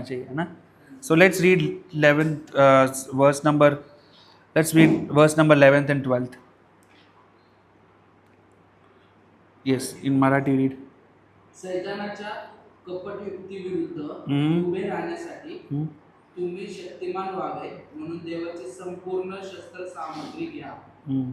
चाहिए है ना. So let's read 11th verse number. Let's read verse number 11th and 12th. Yes, in Marathi read. सैतानाच्या कपट युक्तीविरुद्ध हम्म. उभे राहण्यासाठी हम्म. तुम्ही शक्तिमान व्हावे म्हणून देवाची संपूर्ण शस्त्र सामग्री घ्या. हम्म.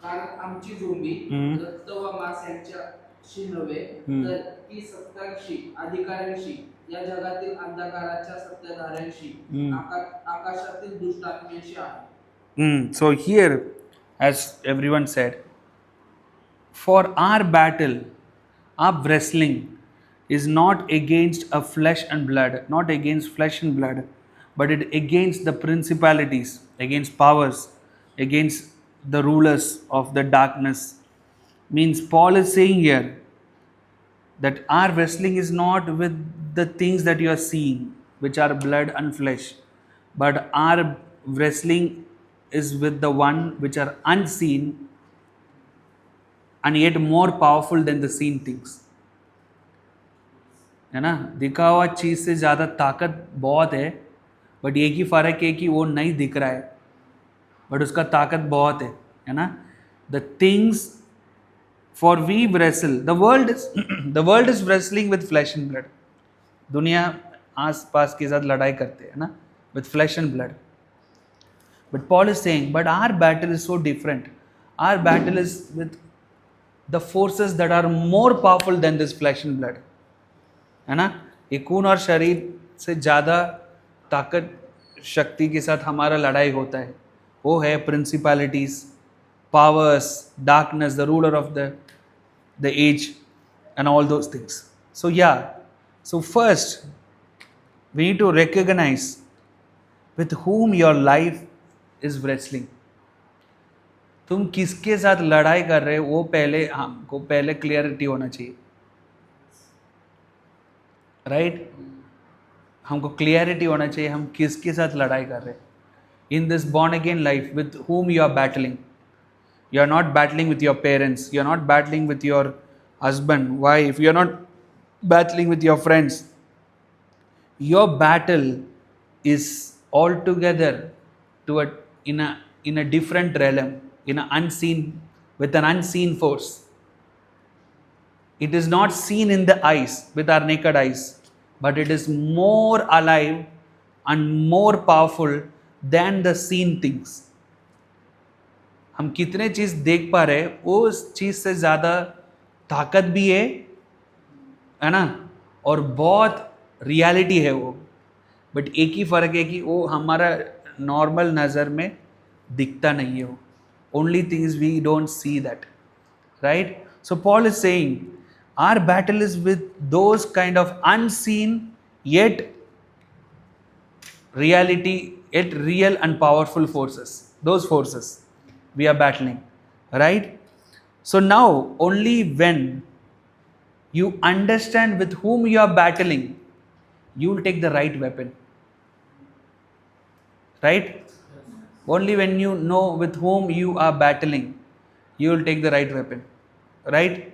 कारण आमची जोंबी रक्त व मांस यांच्याशी नव्हे तर ती सत्तांशी अधिकाऱ्यांशी या जगातील अंधकाराच्या सत्ताधाऱ्यांशी आकाशातील दुष्टात्म्यांशी आहे. So here, as everyone said, for our battle, our wrestling is not against a flesh and blood, not against flesh and blood, but it against the principalities, against powers, against the rulers of the darkness. Means Paul is saying here that our wrestling is not with the things that you are seeing, which are blood and flesh, but our wrestling is with the one which are unseen and yet more powerful than the seen things. है ना, दिखा हुआ चीज़ से ज़्यादा ताकत बहुत है, but एक ही फ़र्क है कि वो नहीं दिख रहा है, बट उसका ताकत बहुत है ना. The things for we wrestle, the world is the world is wrestling with flesh and blood. दुनिया आस पास के साथ लड़ाई करते हैं ना, with flesh and blood. But Paul is saying, but our battle is so different. Our battle is with the forces that are more powerful than this flesh and blood. है ना, ये खून और शरीर से ज़्यादा ताकत शक्ति के साथ हमारा लड़ाई होता है. वो है principalities, powers, darkness, the ruler of the age and all those things. So yeah, so first we need to recognize with whom your life is wrestling. तुम किसके साथ लड़ाई कर रहे हो वो पहले हमको पहले क्लियरिटी होना चाहिए, राइट? हमको क्लियरिटी होना चाहिए हम किसके साथ लड़ाई कर रहे हैं. In this born again life, with whom you are battling. You are not battling with your parents, you are not battling with your husband, wife, you are not battling with your friends. Your battle is altogether to in a different realm, in an unseen, with an unseen force. It is not seen in the eyes with our naked eyes, but it is more alive and more powerful than the seen things. हम कितने चीज़ देख पा रहे हैं उस चीज़ से ज़्यादा ताकत भी है ना, और बहुत रियलिटी है वो. बट एक ही फ़र्क है कि वो हमारा नॉर्मल नज़र में दिखता नहीं है. वो only things we don't see that, right? So Paul is saying our battle is with those kind of unseen yet reality, yet real and powerful forces. Those forces we are battling, right? So now only when you understand with whom you are battling, you will take the right weapon, right? Only when you know with whom you are battling, you will take the right weapon, right?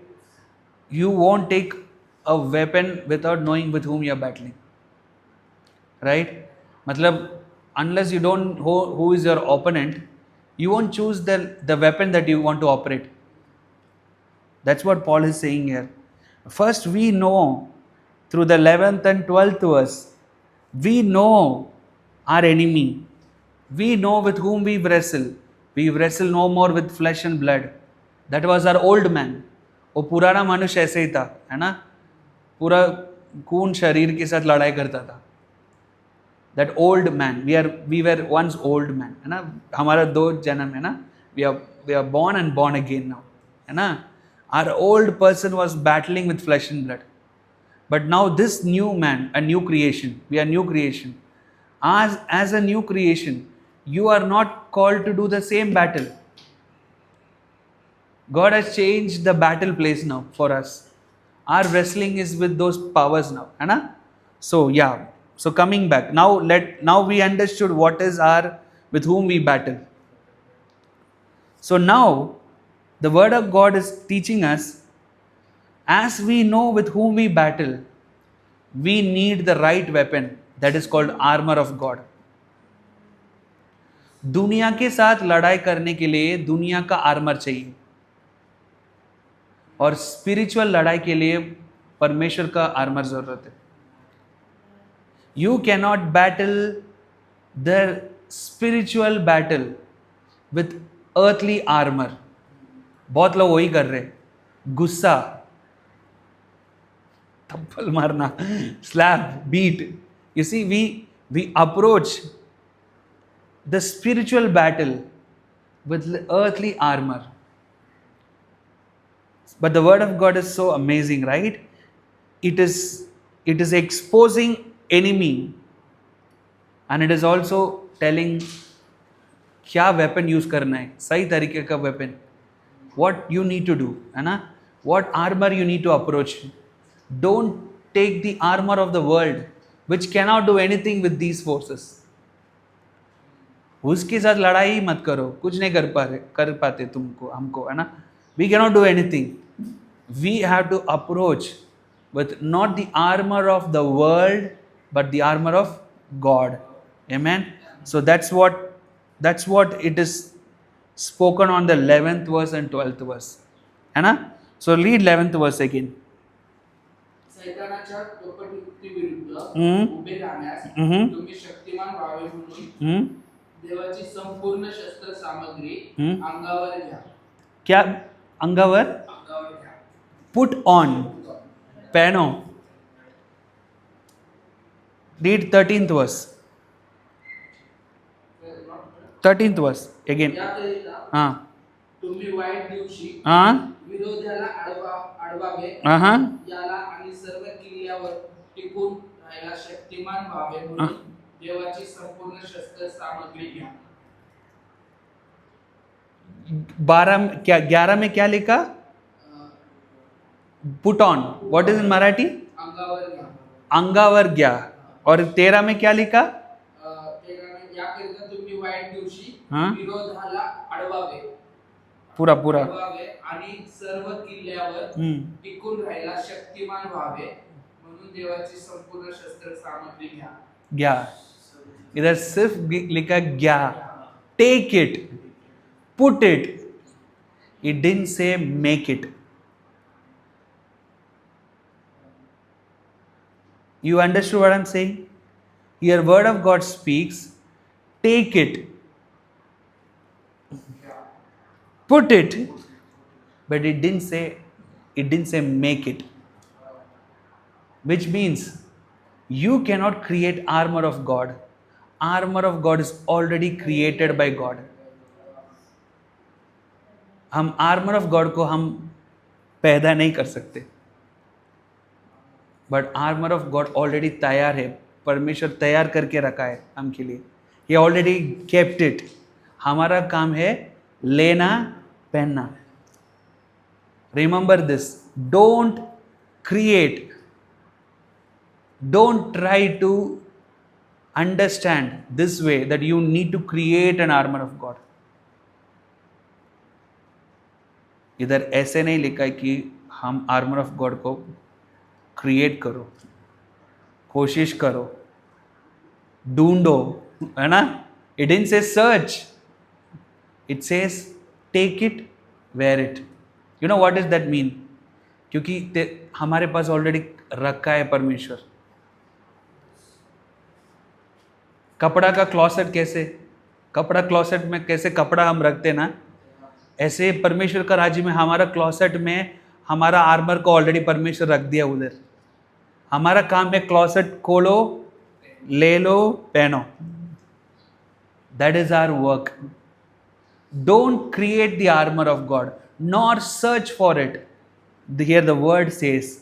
You won't take a weapon without knowing with whom you are battling, right? मतलब unless you don't know who is your opponent, you won't choose the weapon that you want to operate. That's what Paul is saying here. First, we know through the 11th and 12th verse, we know our enemy. We know with whom we wrestle. We wrestle no more with flesh and blood. That was our old man. वो पुराना मनुष्य ऐसे ही था, है ना, पूरा खून शरीर के साथ लड़ाई करता था. That old man, we were once old man, है ना. हमारा दो जन्म है ना, we are born and born again now, है ना. Our old person was battling with flesh and blood, but now this new man, a new creation, we are new creation. As a new creation, you are not called to do the same battle. God has changed the battle place now for us. Our wrestling is with those powers now, है ना. So yeah, so coming back, now we understood what is our, with whom we battle. So now the word of God is teaching us, as we know with whom we battle, we need the right weapon, that is called armor of God. दुनिया के साथ लड़ाई करने के लिए दुनिया का armour चाहिए, और स्पिरिचुअल लड़ाई के लिए परमेश्वर का आर्मर जरूरत है. You cannot battle the spiritual battle with earthly armour. बहुत लोग वही कर रहे, गुस्सा, थप्पड़ मारना, slap, beat. You see, we approach the spiritual battle with earthly armor. But the word of God is so amazing, right? It is exposing enemy, and it is also telling क्या weapon use करना है, सही तरीके का weapon, what you need to do, है ना, what armor you need to approach. Don't take the armor of the world which cannot do anything with these forces. उसके साथ लड़ाई मत करो, कुछ नहीं कर पाते तुमको, हमको, है ना. We cannot do anything. We have to approach with not the armour of the world but the armour of God. Amen. So that's what it is spoken on the 11th verse and 12th verse, है ना. So read 11th verse again. सैतानाच्या कपट युक्तीविरुद्ध उभे राहण्यास तुम्ही शक्तिमान व्हावे म्हणून देवाची संपूर्ण शस्त्र सामग्री अंगावर घ्या. क्या अंगावर? घ्या. पुट ऑन, पहनो. Read 13th verse. 13th verse again. हाँ. तुम्ही वाईट दिवशी हाँ. विरोध्याला अडवावे, याला आणि सर्व किल्ल्यावर टिकून राहायला शक्तिमान व्हावे म्हणून देवाची संपूर्ण शस्त्र सामग्री घ्या. 11 में क्या लिखा? Put on. What is in Marathi? अंगावर घ्या. अंगावर घ्या. और 13 में क्या लिखा? 13 में याकरिता तुम्ही वाईट दिवशी विरोधाला अडवावे, पूरा अडवावे आणि सर्व किल्ल्यावर टिकून राहायला शक्तिमान व्हावे म्हणून देवाची संपूर्ण शस्त्र सामग्री घ्या. इधर सिर्फ लिखा गया. Take it, put it. It didn't say make it. You understood what I'm saying? Here word of God speaks, take it, put it, but it didn't say make it. Which means you cannot create armor of God. Armor of God is already created by God. हम armour of God को हम पैदा नहीं कर सकते, but armour of God already तैयार है. परमेश्वर तैयार करके रखा है हम के लिए. He already kept it. हमारा काम है लेना, पहनना. Remember this. Don't create. Don't try to understand this way that you need to create an armor of God. इधर ऐसे नहीं लिखा है कि हम आर्मर ऑफ गॉड को क्रिएट करो, कोशिश करो, ढूंढो, है ना. It didn't say search, it says take it, wear it. You know what is that mean? क्योंकि हमारे पास ऑलरेडी रखा है परमेश्वर. कपड़ा का क्लॉसेट कैसे, कपड़ा क्लॉसेट में कैसे कपड़ा हम रखते ना, ऐसे परमेश्वर का राज्य में हमारा क्लॉसेट में हमारा आर्मर को ऑलरेडी परमेश्वर रख दिया उधर. हमारा काम है क्लॉसेट खोलो, ले लो, पहनो. That is our work. Don't create the armour of God nor search for it. Here the word says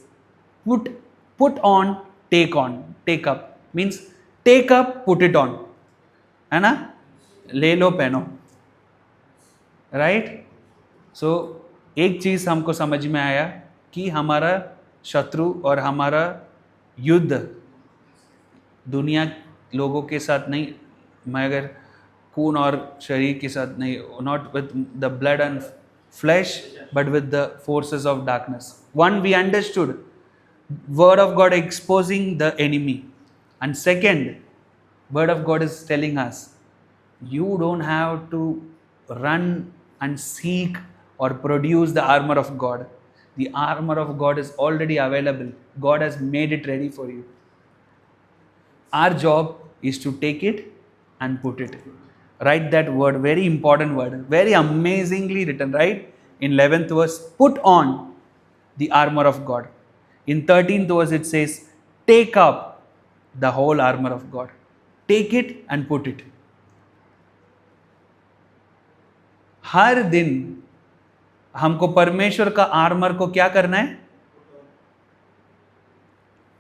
put on, take on. Take up means take up, put it on, है ना. ले लो, पहनो. Right. सो एक चीज हमको समझ में आया कि हमारा शत्रु और हमारा युद्ध दुनिया लोगों के साथ नहीं, मगर खून और शरीर के साथ नहीं. Not with the blood and flesh but with the forces of darkness. When we understood Word of God exposing the enemy. And second, Word of God is telling us, you don't have to run and seek or produce the armor of God. The armor of God is already available. God has made it ready for you. Our job is to take it and put it. Write that word, very important word, very amazingly written, right? In 11th verse, put on the armor of God. In 13th verse, it says, take up the whole armor of God. Take it and put it. हर दिन हमको परमेश्वर का armour को क्या करना है?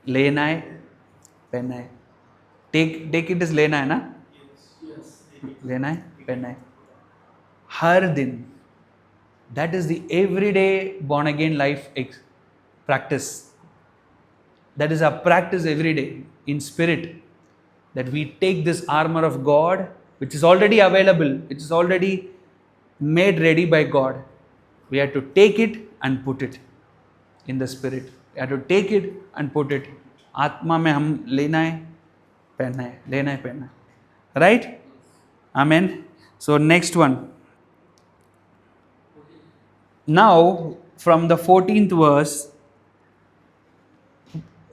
लेना है, पहनना है. टेक इट इज लेना है ना? लेना है, पहनना है. हर दिन. That is the everyday born again life practice. That is a practice every day in spirit. That we take this armor of God, which is already available, which is already made ready by God. We have to take it and put it in the spirit. We have to take it and put it. आत्मा में हम लेना है, पहनना है, लेना है, पहनना है. Right? Amen. So next one. Now, from the 14th verse,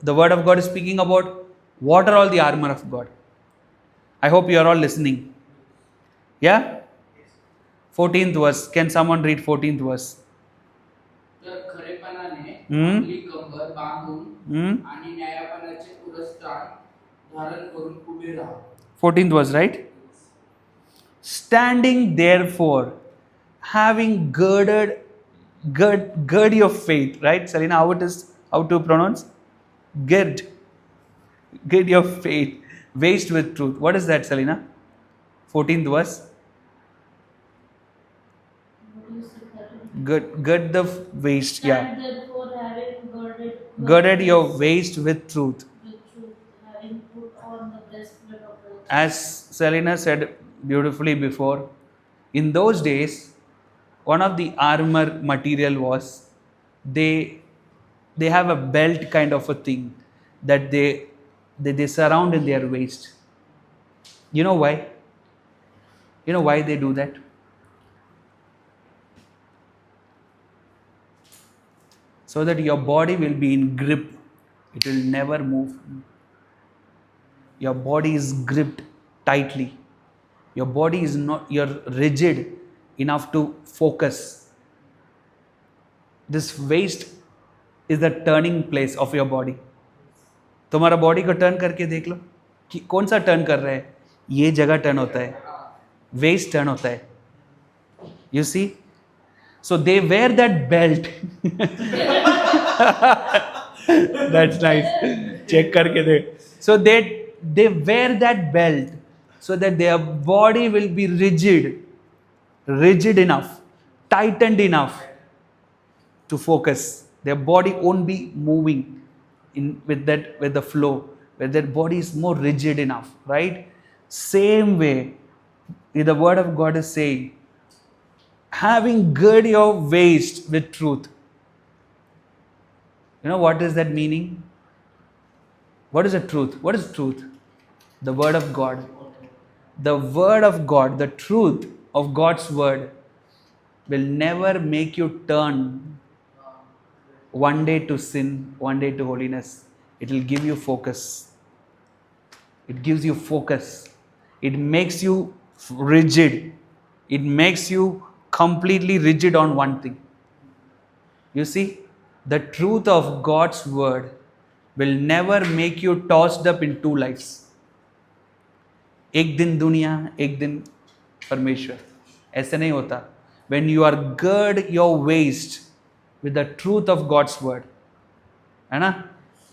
the word of God is speaking about what are all the armor of God. I hope you are all listening. Yeah? 14th verse. Can someone read 14th verse? तर खरेपणाने हम्म. आपली कंबर बांधून आणि न्यायपणाचे पुरस्कार धारण करून उभे राहा. 14th verse, right? Standing therefore, having gird your faith, right? Selena, how to pronounce? Gird your faith, waist with truth. What is that, Selena? 14th verse. Gird the waist, yeah. Stand therefore, having Girded your waist with truth. having put on the breastplate of righteousness. As Selena said beautifully before, in those days, one of the armor material was they have a belt kind of a thing that they surround in their waist. You know why? You know why they do that? So that your body will be in grip. It will never move. Your body is gripped tightly. Your body is not, you're rigid enough to focus. This waist is the turning place of your body. तुम्हारा body को turn करके देख लो कि कौन सा turn कर रहा है. ये जगह टर्न होता है, वेस्ट टर्न होता है. You see, so they wear that belt. That's nice. Check करके दे. सो they wear that belt so that their body will be rigid enough, tightened enough to focus. Their body won't be moving with the flow, where their body is more rigid enough, right? Same way, the word of God is saying, having gird your waist with truth. You know what is that meaning? What is the truth? What is truth? The word of God. The word of God, the truth of God's word will never make you turn one day to sin, one day to holiness. It will give you focus. It gives you focus. It makes you rigid. It makes you completely rigid on one thing. You see, the truth of God's word will never make you tossed up in two lives. एक दिन दुनिया, एक दिन परमेश्वर. ऐसे नहीं होता. When you are gird your waist with the truth of God's word, है ना?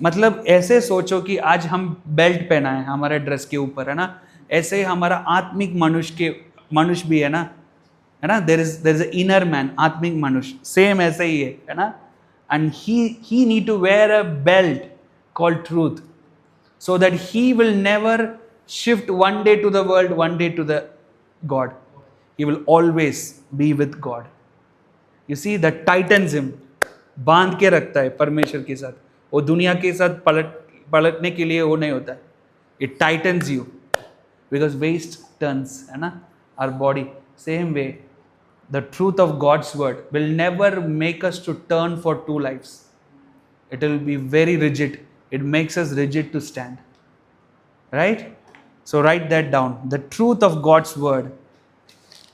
मतलब ऐसे सोचो कि आज हम बेल्ट पहना है हमारे ड्रेस के ऊपर, है ना? ऐसे हमारा आत्मिक मनुष्य भी है ना? है ना? There is an inner man, आत्मिक मनुष्य. Same ऐसे ही है ना? And he need to wear a belt called truth, so that he will never shift one day to the world, one day to the God. He will always be with God. You see, that tightens him, बांध के रखता है परमेश्वर के साथ. वो दुनिया के साथ पलटने के लिए वो नहीं होता है. It tightens you because waist turns, है ना, our body. Same way, the truth of God's word will never make us to turn for two lives. It will be very rigid. It makes us rigid to stand. Right? So write that down. The truth of God's word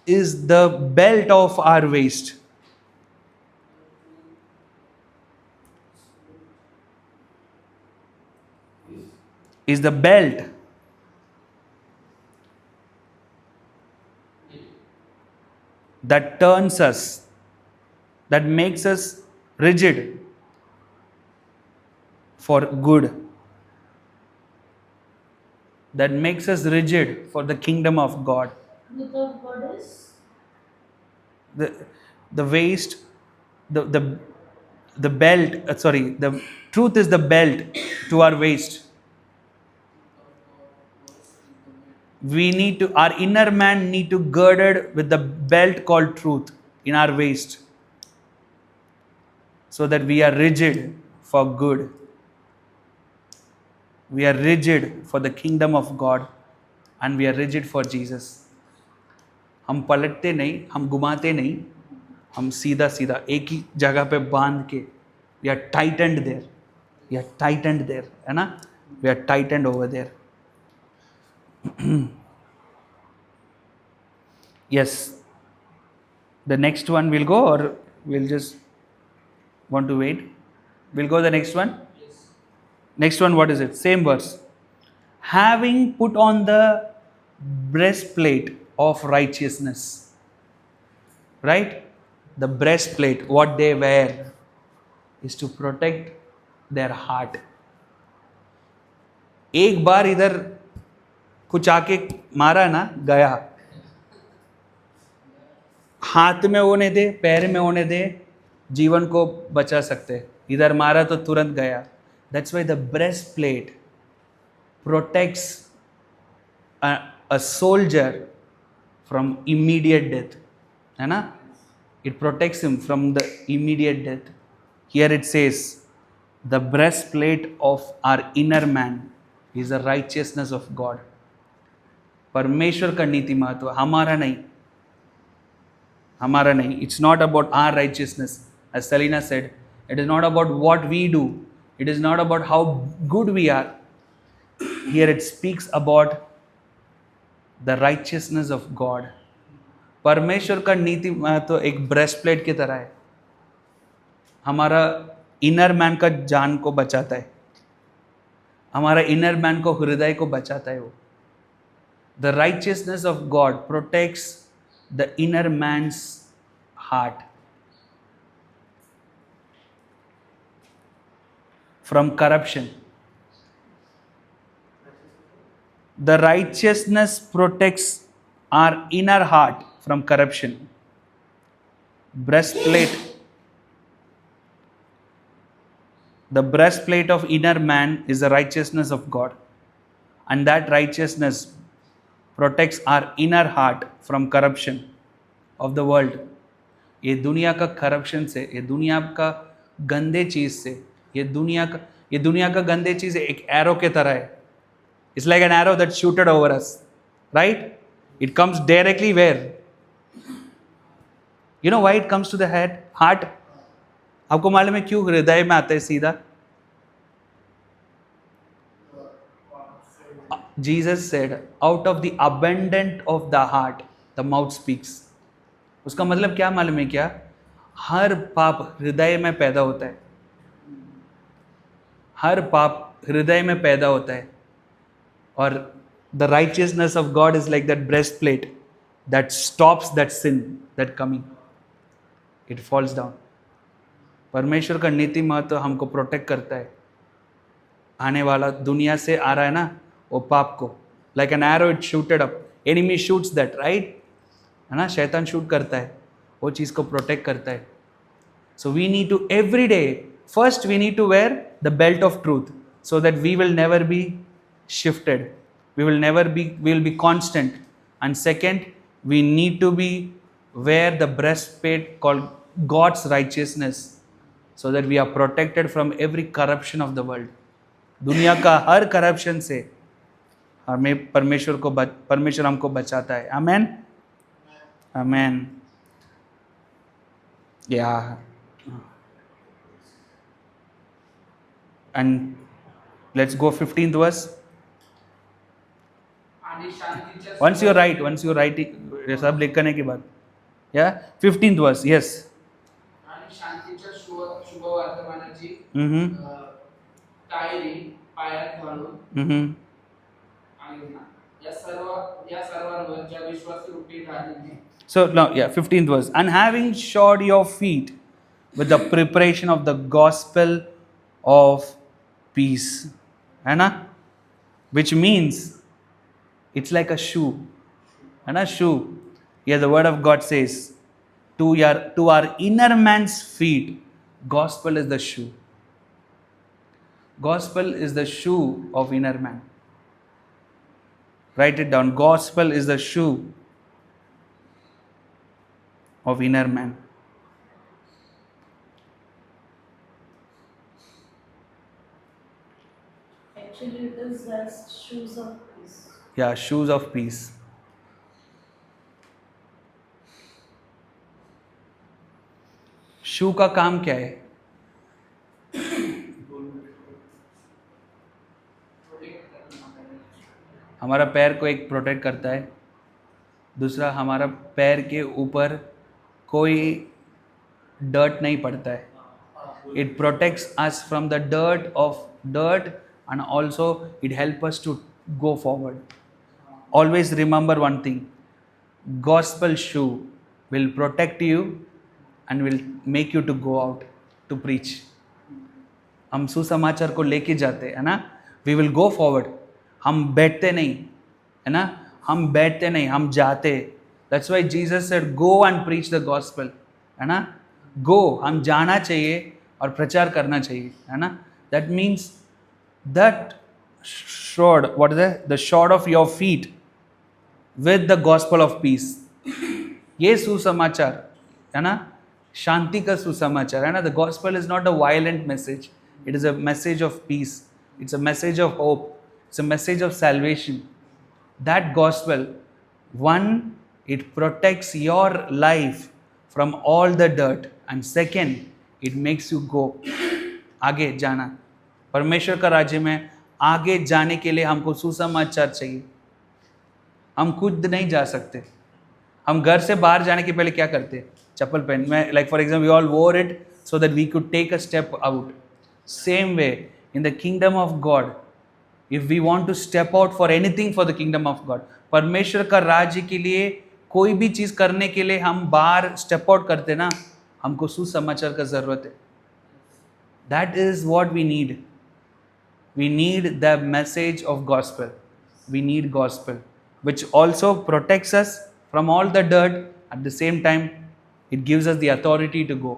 is the belt of our waist. Is the belt that turns us, that makes us rigid for good, that makes us rigid for the kingdom of God. Truth of God is The waist, the belt, the truth is the belt to our waist. We need to, our inner man need to girded with the belt called truth in our waist, so that we are rigid for good. We are rigid for the kingdom of God and we are rigid for Jesus. हम पलटते नहीं, हम घुमाते नहीं, हम सीधा सीधा एक ही जगह पे बांध के, we are tightened there, we are tightened there, है ना, we are tightened over there. Yes, the next one will go, or we'll just want to wait? We'll go the next one. Next one, what is it? Same verse. Having put on the breastplate of righteousness. Right? The breastplate, what they wear, is to protect their heart. एक बार इधर कुछ आके मारा ना, गया. हाथ में होने दे, पैर में होने दे, जीवन को बचा सकते. इधर मारा तो तुरंत गया. That's why the breastplate protects a soldier from immediate death. है ना? It protects him from the immediate death. Here it says, the breastplate of our inner man is the righteousness of God. परमेश्वर का नीति महत्व, हमारा नहीं. हमारा नहीं. It's not about our righteousness. As Selina said, it is not about what we do. It is not about how good we are. Here it speaks about the righteousness of God. परमेश्वर का नीति तो एक breast plate की तरह है. हमारा inner man का जान को बचाता है. हमारा इनर मैन को, हृदय को बचाता है वो. The righteousness of God protects the inner man's heart from corruption. The righteousness protects our inner heart from corruption. Breastplate. The breastplate of inner man is the righteousness of God. And that righteousness protects our inner heart from corruption of the world. ये दुनिया का corruption से, ये दुनिया का गंदे चीज़ से, ये दुनिया का गंदे चीज़ एक arrow के तरह है. It's like an arrow that shooted over us, right? It comes directly where? You know why it comes to the heart? आपको मालूम है क्यों हृदय में आता है सीधा? Jesus said, out of the abundance of the heart, the mouth speaks. उसका मतलब क्या मालूम है क्या? हर पाप हृदय में पैदा होता है. हर पाप हृदय में पैदा होता है. और the righteousness of God is like that breastplate that stops that sin, that coming. It falls down. परमेश्वर का नीति महत्व हमको प्रोटेक्ट करता है. आने वाला दुनिया से आ रहा है ना वो पाप को. Like an arrow it shooted up. Enemy shoots that, right? है ना, शैतान शूट करता है, वो चीज़ को प्रोटेक्ट करता है. So we need to every day, first we need to wear the belt of truth so that we will never be shifted. We will be constant. And second, we need to wear the breastplate called God's righteousness so that we are protected from every corruption of the world. दुनिया का हर corruption से हमें परमेश्वर हमको बचाता है. आमेन, आमेन. Yeah. And let's go 15th verse. आणि शांतीच्या Once you write it, सब लिखने के बाद. Yeah, 15th verse. Yes. आणि शांतीच्या शुभ वर्तमानाची Mm-hmm. टायरी पायात घालून Mm-hmm. आणि या सर्वांवर ज्या विश्वासरूपी ढालीने So now, yeah, 15th verse. And having shod your feet with the preparation of the gospel of peace. है ना? Which means it's like a shoe. है ना? Shoe. Yeah, the word of God says, to our inner man's feet, gospel is the shoe. Gospel is the shoe of inner man. Write it down. Gospel is the shoe of inner man. Actually, it is as shoes of peace. Yeah, shoes of peace. शू का काम क्या है? हमारा पैर को एक protect करता है. दूसरा, हमारा पैर के ऊपर कोई डर्ट नहीं पड़ता है. It protects us from the dirt and also it helps us to go forward. Always remember one thing, gospel shoe will protect you and will make you to go out to preach. हम सुसमाचार को लेके जाते है ना, we will go forward. हम बैठते नहीं है ना, हम जाते. That's why Jesus said go and preach the gospel, है ना. go, हम जाना चाहिए और प्रचार करना चाहिए, है ना. That means that shod, what is that? The shod of your feet with the gospel of peace. ये सुसमाचार है ना, शांति का सुसमाचार है ना. The gospel is not a violent message. It is a message of peace. It's a message of hope. It's a message of salvation. That gospel, one, it protects your life from all the dirt, and second, it makes you go आगे जाना. परमेश्वर का राज्य में आगे जाने के लिए हमको सुसमाचार चाहिए. हम खुद नहीं जा सकते. हम घर से बाहर जाने के पहले क्या करते? चप्पल पहन में, like for example we all wore it so that we could take a step out. Same way in the kingdom of God, if we want to step out for anything for the kingdom of God, परमेश्वर का राज्य के लिए कोई भी चीज़ करने के लिए हम बाहर स्टेप आउट करते ना, हमको सुसमाचार का ज़रूरत है. That is what we need. We need the message of gospel. We need gospel, which also protects us from all the dirt. At the same time, it gives us the authority to go.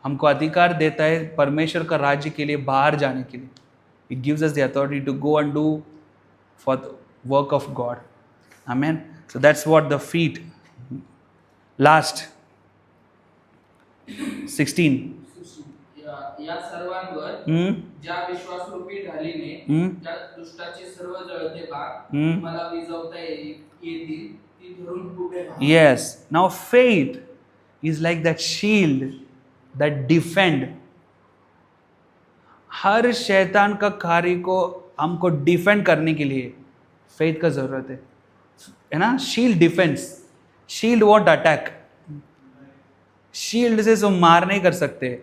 हमको अधिकार देता है परमेश्वर का राज्य के लिए बाहर जाने के लिए. It gives us the authority to go and do for the work of God. Amen. So that's what the feet. Last 16. या सर्वांवर ज्या विश्वासरूपी ढालीने त्या दुष्टाची सर्व जळते भाग मला विझवता येतील ती धरून उभे राहा. Yes. Now faith is like that shield that defend. हर शैतान का कार्य को हमको डिफेंड करने के लिए फेथ का जरूरत है ना. Shield defence. Shield want attack. Shield से तुम मार नहीं कर सकते,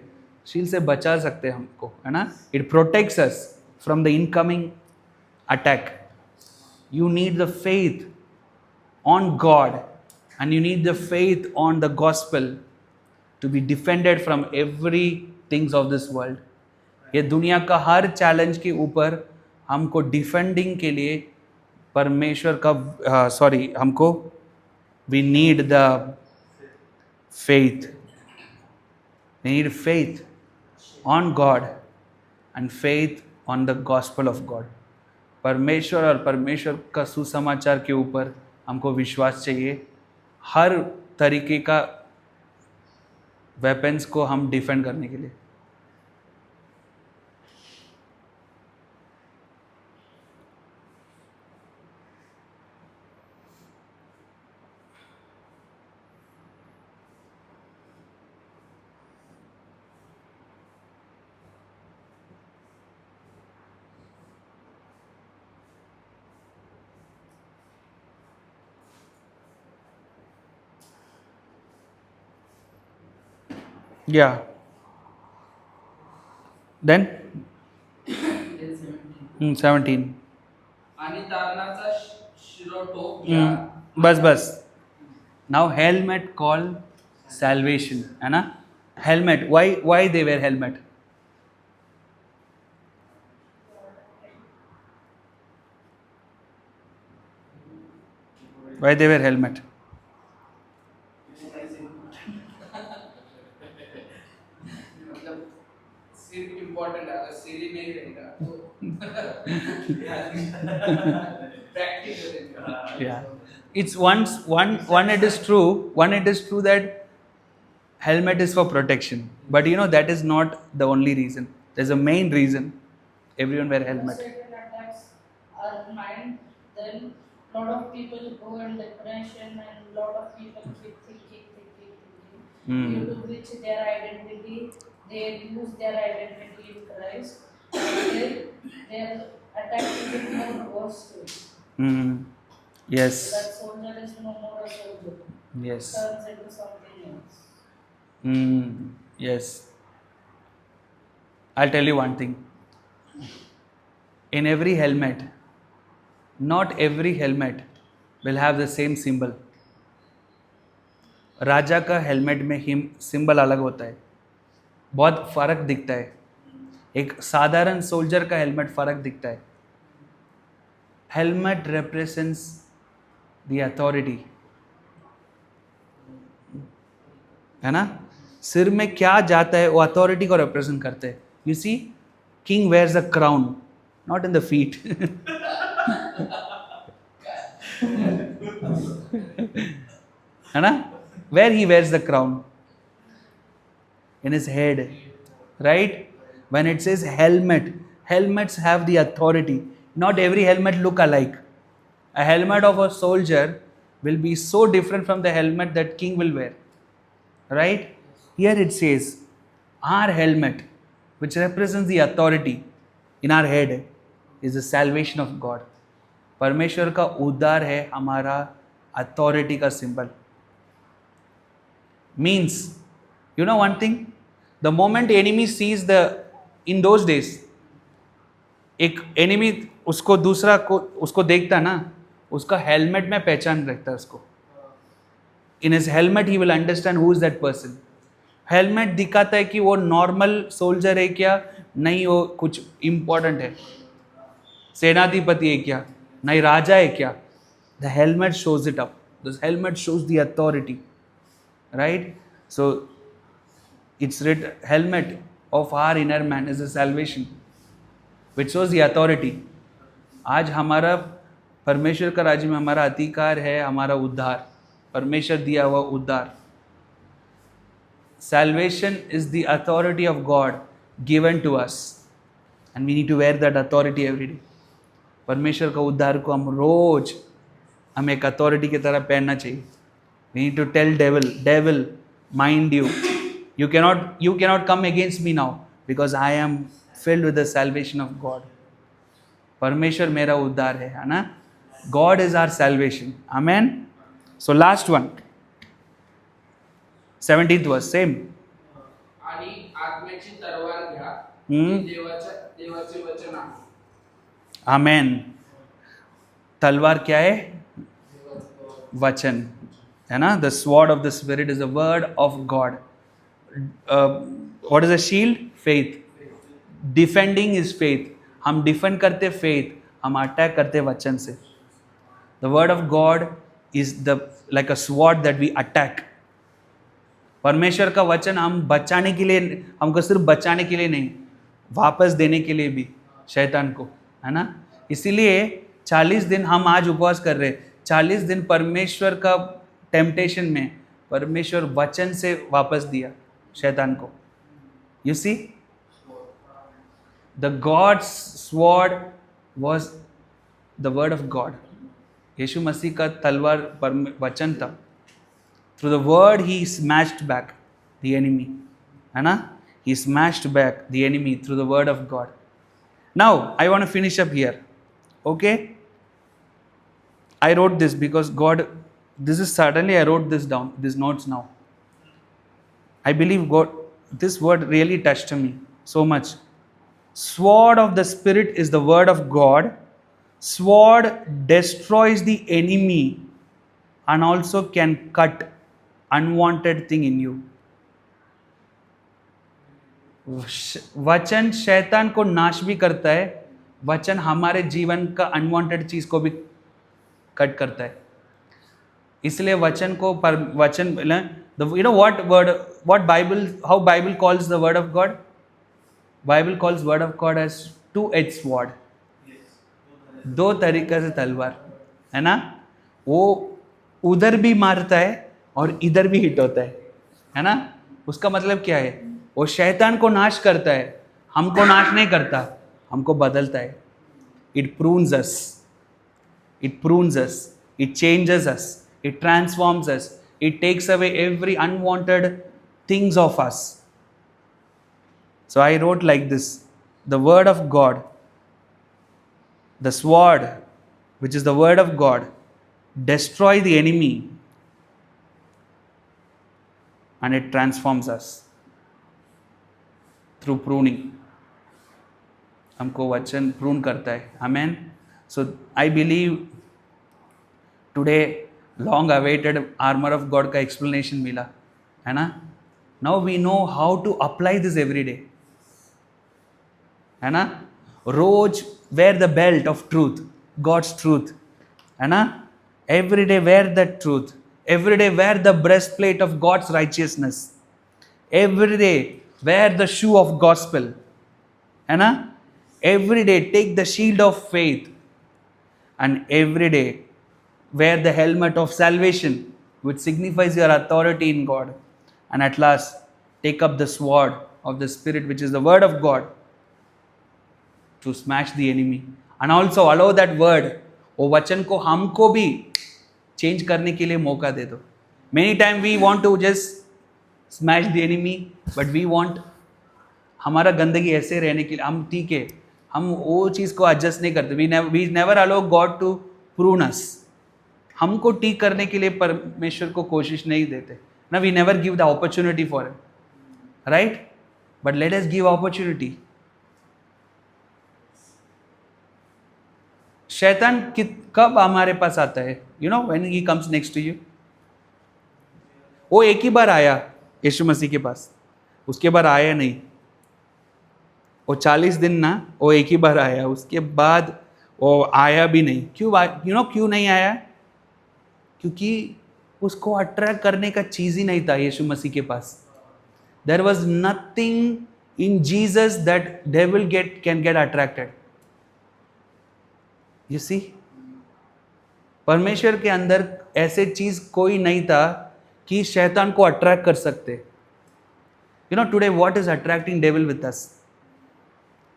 शील्ड से बचा सकते हैं हमको, है ना. It protects us from the incoming attack. You need the faith on God and you need the faith on the gospel to be defended from every things of this world. ये दुनिया का हर चैलेंज के ऊपर हमको defending के लिए परमेश्वर का हमको we need the faith. We need faith on God and faith on the gospel of God. परमेश्वर और परमेश्वर का सुसमाचार के ऊपर हमको विश्वास चाहिए. हर तरीके का वेपन्स को हम डिफेंड करने के लिए. Yeah. Then 17. आणि तारणाचा शिरोटोप घ्या. बस. Now helmet called salvation, है ना? Helmet. Why they wear helmet? Why they wear helmet? मतलब सिर इम्पोर्टेंट है, अगर सिर ही नहीं रहेगा तो प्रैक्टिस करेंगे. Yeah. It's one it is true that helmet is for protection. But you know that is not the only reason. There's a main reason everyone wear helmet. Satan attacks our mind, then lot of people go in depression and lot of people keep thinking. Due to which their identity, they lose their identity in Christ. And then their attack is more worse to it. So Yes. that soldier is no more a soldier. Yes. Turns into something else. Yes. I'll tell you one thing. In every helmet, not every helmet will have the same symbol. राजा का helmet में him symbol अलग होता है, बहुत फर्क दिखता है. एक साधारण सोल्जर का हेलमेट फर्क दिखता है. हेलमेट रिप्रेजेंट्स द अथॉरिटी, है ना? सिर में क्या जाता है वो अथॉरिटी को रिप्रेजेंट करते हैं. You see, king wears a crown, not in the feet. है ना? Where he wears the crown? In his head, right? When it says helmet, helmets have the authority. Not every helmet look alike. A helmet of a soldier will be so different from the helmet that king will wear, right? Here it says, our helmet, which represents the authority in our head, is the salvation of God. परमेश्वर का उद्धार है हमारा authority का symbol. Means, you know one thing, the moment enemy sees in those days, एक enemy उसको दूसरा को उसको देखता ना, उसका हेलमेट में पहचान रखता है उसको. In his helmet he will understand who is that person. Helmet दिखाता है कि वो नॉर्मल सोल्जर है क्या, नहीं वो कुछ इम्पोर्टेंट है, सेनाधिपति है क्या, नहीं राजा है क्या. The helmet shows it up. The helmet shows the authority. Right? So it's written, helmet of our inner man is the salvation, which shows the authority. आज हमारा परमेश्वर का राज्य में हमारा अधिकार है, हमारा उद्धार, परमेश्वर दिया हुआ उद्धार. Salvation is the authority of God given to us, and we need to wear that authority every day. परमेश्वर का उद्धार को हम रोज हमें एक अथॉरिटी की तरह पहनना चाहिए. We need to tell devil, mind you. You cannot come against me now because I am filled with the salvation of God. परमेश्वर मेरा उद्धार है ना? God is our salvation. Amen. So last one. 17th verse, same. आणि आत्म्याची तलवार घ्या, देवाचे वचन आहे. Amen. तलवार क्या है? वचन, है ना? The sword of the Spirit is the word of God. What is a shield? Faith. Defending is faith. हम डिफेंड करते faith, हम अटैक करते वचन से. The word of God is like a sword that we attack. परमेश्वर का वचन हम बचाने के लिए, हमको सिर्फ बचाने के लिए नहीं, वापस देने के लिए भी शैतान को, है ना? इसीलिए 40 दिन हम आज उपवास कर रहे. 40 दिन परमेश्वर का टेम्पटेशन में परमेश्वर वचन से वापस दिया शैतान को. You see, the God's sword was the word of God. Yeshu Masih का तलवार वचन था. Through the word he smashed back the enemy, है ना? He smashed back the enemy through the word of God. Now I want to finish up here. Okay, I wrote this because God, this is suddenly I wrote this down, these notes now. I believe God, this word really touched me so much. Sword of the Spirit is the word of God. Sword destroys the enemy and also can cut unwanted thing in you. वचन शैतान को नाश भी करता है, वचन हमारे जीवन का अनवांटेड चीज को भी कट करता है. इसलिए वचन को वचन, you know what Bible, how Bible calls the word of God? Bible calls word of God as two-edged sword. दो तरीके से तलवार है ना. वो उधर भी मारता है और इधर भी हिट होता है ना. उसका मतलब क्या है? वो शैतान को नाश करता है, हमको नाश नहीं करता, हमको बदलता है. It prunes us, it prunes us, it changes us, it transforms us, it takes away every unwanted things of us. So I wrote like this: the word of God, the sword, which is the word of God, destroy the enemy and it transforms us through pruning. हमको वचन prune करता है. Amen. So I believe today long awaited armor of God का explanation मिला है ना. Now we know how to apply this every day. है ना. रोज wear the belt of truth, God's truth, है ना. Every day wear that truth. Every day wear the breastplate of God's righteousness. Every day wear the shoe of gospel, है ना. Every day take the shield of faith, and every day wear the helmet of salvation, which signifies your authority in God. And at last take up the sword of the Spirit, which is the word of God, to smash the enemy. And also allow that word, वो वचन को हमको भी change करने के लिए मौका दे दो. Many times we want to just smash the enemy, but we want हमारा गंदगी ऐसे रहने के लिए, हम ठीक है, हम वो चीज़ को एडजस्ट नहीं करते. we never allow God to prune us. हमको ठीक करने के लिए परमेश्वर को कोशिश नहीं देते ना. we never give the opportunity for it, right? But let us give opportunity. शैतान कब हमारे पास आता है? You know when he comes next to you. वो एक ही बार आया यीशु मसीह के पास, उसके बाद आया नहीं. वो 40 दिन ना, वो एक ही बार आया, उसके बाद वो आया भी नहीं. क्यों क्यों नहीं आया? क्योंकि उसको अट्रैक्ट करने का चीज़ ही नहीं था यीशु मसीह के पास. There was nothing in Jesus that devil can get attracted. You see, परमेश्वर के अंदर ऐसे चीज कोई नहीं था कि शैतान को अट्रैक्ट कर सकते. You know today what is attracting devil with us?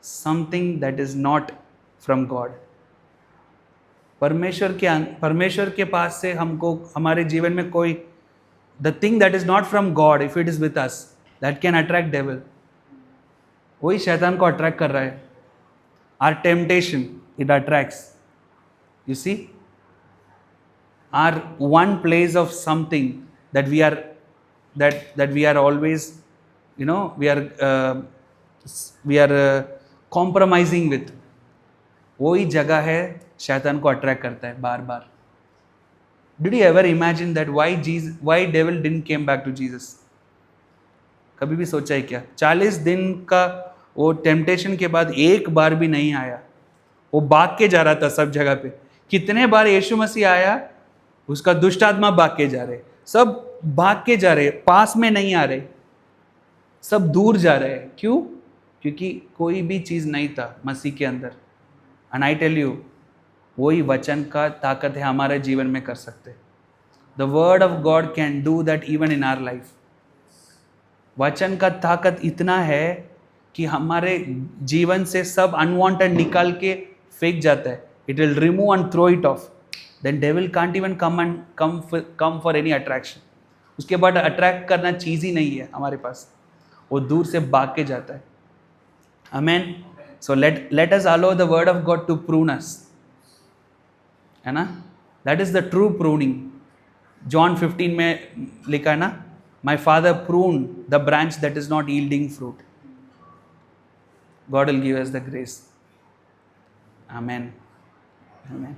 Something that is not from God. परमेश्वर के पास से हमको हमारे जीवन में कोई the thing that is not from God, if it is with us, that can attract devil. वही शैतान को अट्रैक्ट कर रहा है. Our temptation, it attracts. You see, our one place of something that we are always, you know, we are compromising with. वही जगह है शैतान को अट्रैक्ट करता है बार बार. Did you ever imagine that why devil didn't came back to Jesus? कभी भी सोचा है क्या? 40 दिन का वो टेम्पटेशन के बाद एक बार भी नहीं आया. वो भाग के जा रहा था सब जगह पे. कितने बार यीशु मसीह आया, उसका दुष्ट आत्मा भाग के जा रहे, सब भाग के जा रहे, पास में नहीं आ रहे, सब दूर जा रहे. क्यों? क्योंकि कोई भी चीज़ नहीं था मसीह के अंदर. एंड आई टेल यू, वही वचन का ताकत है हमारे जीवन में कर सकते. The word of God can do that even in our life. वचन का ताकत इतना है कि हमारे जीवन से सब अनवांटेड निकाल के फेंक जाता है. It will remove and throw it off. Then devil can't even come for any attraction. उसके बाद अट्रैक्ट करना चीज़ ही नहीं है हमारे पास, वो दूर से भाग के जाता है. Amen. So let us allow the word of God to prune us. है ना? That is the true pruning. John 15 में लिखा है ना, My Father pruned the branch that is not yielding fruit. God will give us the grace. Amen. Amen.